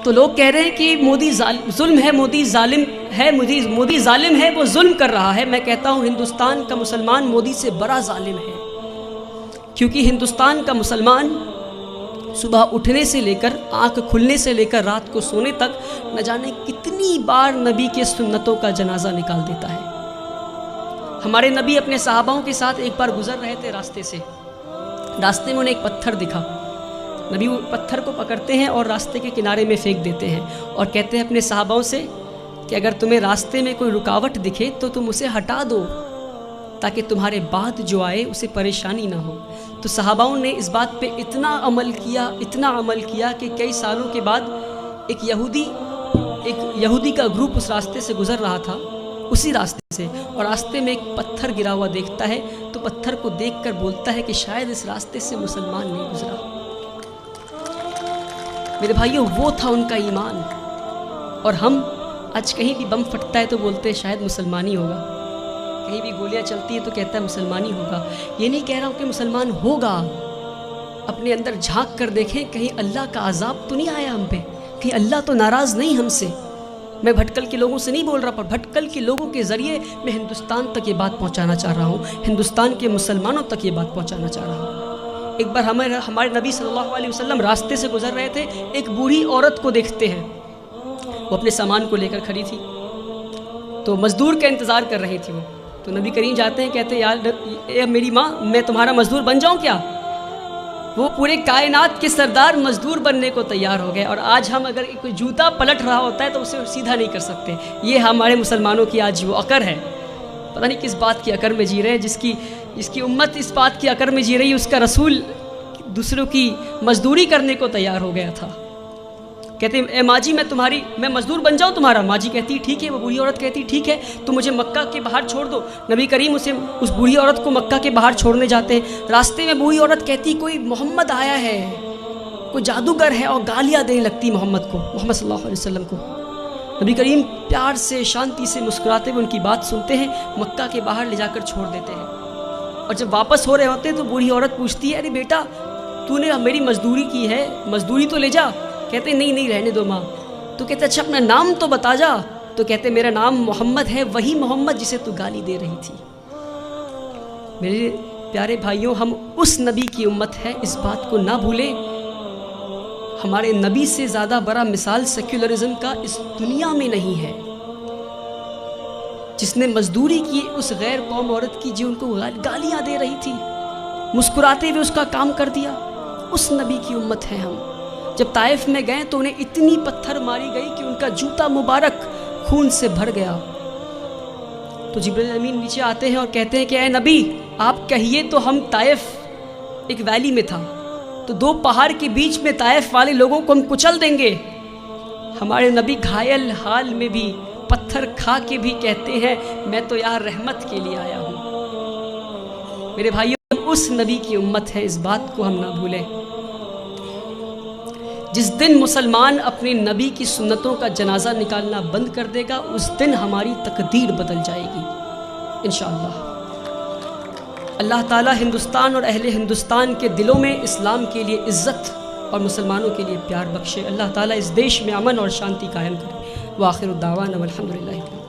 تو لوگ کہہ رہے ہیں کہ مودی ظلم ہے، مودی ظالم ہے، مودی ظالم ہے، وہ ظلم کر رہا ہے۔ میں کہتا ہوں ہندوستان کا مسلمان مودی سے بڑا ظالم ہے، کیونکہ ہندوستان کا مسلمان صبح اٹھنے سے لے کر آنکھ کھلنے سے لے کر رات کو سونے تک نہ جانے کتنی بار نبی کے سنتوں کا جنازہ نکال دیتا ہے۔ ہمارے نبی اپنے صحاباؤں کے ساتھ ایک بار گزر رہے تھے راستے سے، راستے میں انہیں ایک پتھر دکھا، نبی وہ پتھر کو پکڑتے ہیں اور راستے کے کنارے میں پھینک دیتے ہیں اور کہتے ہیں اپنے صحاباؤں سے کہ اگر تمہیں راستے میں کوئی رکاوٹ دکھے تو تم اسے ہٹا دو تاکہ تمہارے بعد جو آئے اسے پریشانی نہ ہو۔ تو صحاباؤں نے اس بات پہ اتنا عمل کیا کہ کئی سالوں کے بعد ایک یہودی کا گروپ اس راستے سے گزر رہا تھا، اسی راستے سے، اور راستے میں ایک پتھر گرا ہوا دیکھتا ہے تو پتھر کو دیکھ کر بولتا ہے کہ شاید اس راستے سے مسلمان نہیں گزرا۔ میرے بھائیوں، وہ تھا ان کا ایمان۔ اور ہم آج کہیں بھی بم پھٹتا ہے تو بولتے ہیں شاید مسلمانی ہوگا، کہیں بھی گولیاں چلتی ہیں تو کہتا ہے مسلمانی ہوگا۔ یہ نہیں کہہ رہا ہوں کہ مسلمان ہوگا، اپنے اندر جھانک کر دیکھیں کہیں اللہ کا عذاب تو نہیں آیا ہم پہ، کہیں اللہ تو ناراض نہیں ہم سے۔ میں بھٹکل کے لوگوں سے نہیں بول رہا، پر بھٹکل کے لوگوں کے ذریعے میں ہندوستان تک یہ بات پہنچانا چاہ رہا ہوں، ہندوستان کے مسلمانوں تک یہ بات پہنچانا چاہ رہا ہوں۔ ایک بار ہمارے نبی صلی اللہ علیہ وسلم راستے سے گزر رہے تھے، ایک بوڑھی عورت کو دیکھتے ہیں، وہ اپنے سامان کو لے کر کھڑی تھی، تو مزدور کا انتظار کر رہی تھی وہ۔ تو نبی کریم جاتے ہیں، کہتے ہیں اے میری ماں، میں تمہارا مزدور بن جاؤں کیا؟ وہ پورے کائنات کے سردار مزدور بننے کو تیار ہو گئے، اور آج ہم اگر کوئی جوتا پلٹ رہا ہوتا ہے تو اسے سیدھا نہیں کر سکتے۔ یہ ہمارے مسلمانوں کی آج وہ عقر ہے، پتہ نہیں کس بات کی عقر میں جی رہے ہیں، جس کی امت اس بات کی عقر میں جی رہی ہے، اس کا رسول دوسروں کی مزدوری کرنے کو تیار ہو گیا تھا۔ کہتے ہیں اے ماں جی، میں مزدور بن جاؤں تمہارا؟ ماں جی کہتی ٹھیک ہے، وہ بوڑھی عورت کہتی ٹھیک ہے، تو مجھے مکہ کے باہر چھوڑ دو۔ نبی کریم اس بوڑھی عورت کو مکہ کے باہر چھوڑنے جاتے ہیں، راستے میں بوڑھی عورت کہتی کوئی محمد آیا ہے، کوئی جادوگر ہے، اور گالیاں دینے لگتی محمد صلی اللہ علیہ وسلم کو۔ نبی کریم پیار سے شانتی سے مسکراتے ہوئے ان کی بات سنتے ہیں، مکہ کے باہر لے جا کر چھوڑ دیتے ہیں۔ اور جب واپس ہو رہے ہوتے ہیں تو بوڑھی عورت پوچھتی ہے ارے بیٹا، تو نے میری مزدوری کی ہے، مزدوری تو لے جا۔ کہتے نہیں رہنے دو ماں۔ تو کہتے اچھا اپنا نام تو بتا جا۔ تو کہتے میرا نام محمد ہے، وہی محمد جسے تو گالی دے رہی تھی۔ میرے پیارے بھائیوں، ہم اس نبی کی امت ہے، اس بات کو نہ بھولیں۔ ہمارے نبی سے زیادہ بڑا مثال سیکولرزم کا اس دنیا میں نہیں ہے، جس نے مزدوری کی اس غیر قوم عورت کی جو ان کو گالیاں دے رہی تھی، مسکراتے ہوئے اس کا کام کر دیا۔ اس نبی کی امت ہے ہم۔ جب طائف میں گئے تو انہیں اتنی پتھر ماری گئی کہ ان کا جوتا مبارک خون سے بھر گیا۔ تو جبرائیل امین نیچے آتے ہیں اور کہتے ہیں کہ اے نبی، آپ کہیے تو ہم طائف ایک ویلی میں تھا، تو دو پہاڑ کے بیچ میں طائف والے لوگوں کو ہم کچل دیں گے۔ ہمارے نبی گھائل حال میں بھی پتھر کھا کے بھی کہتے ہیں میں تو یہاں رحمت کے لیے آیا ہوں۔ میرے بھائیوں، اس نبی کی امت ہے، اس بات کو ہم نہ بھولیں۔ جس دن مسلمان اپنے نبی کی سنتوں کا جنازہ نکالنا بند کر دے گا، اس دن ہماری تقدیر بدل جائے گی انشاءاللہ۔ اللہ تعالی ہندوستان اور اہل ہندوستان کے دلوں میں اسلام کے لیے عزت اور مسلمانوں کے لیے پیار بخشے۔ اللہ تعالی اس دیش میں امن اور شانتی قائم کرے۔ وآخر الدعوانا والحمدللہ۔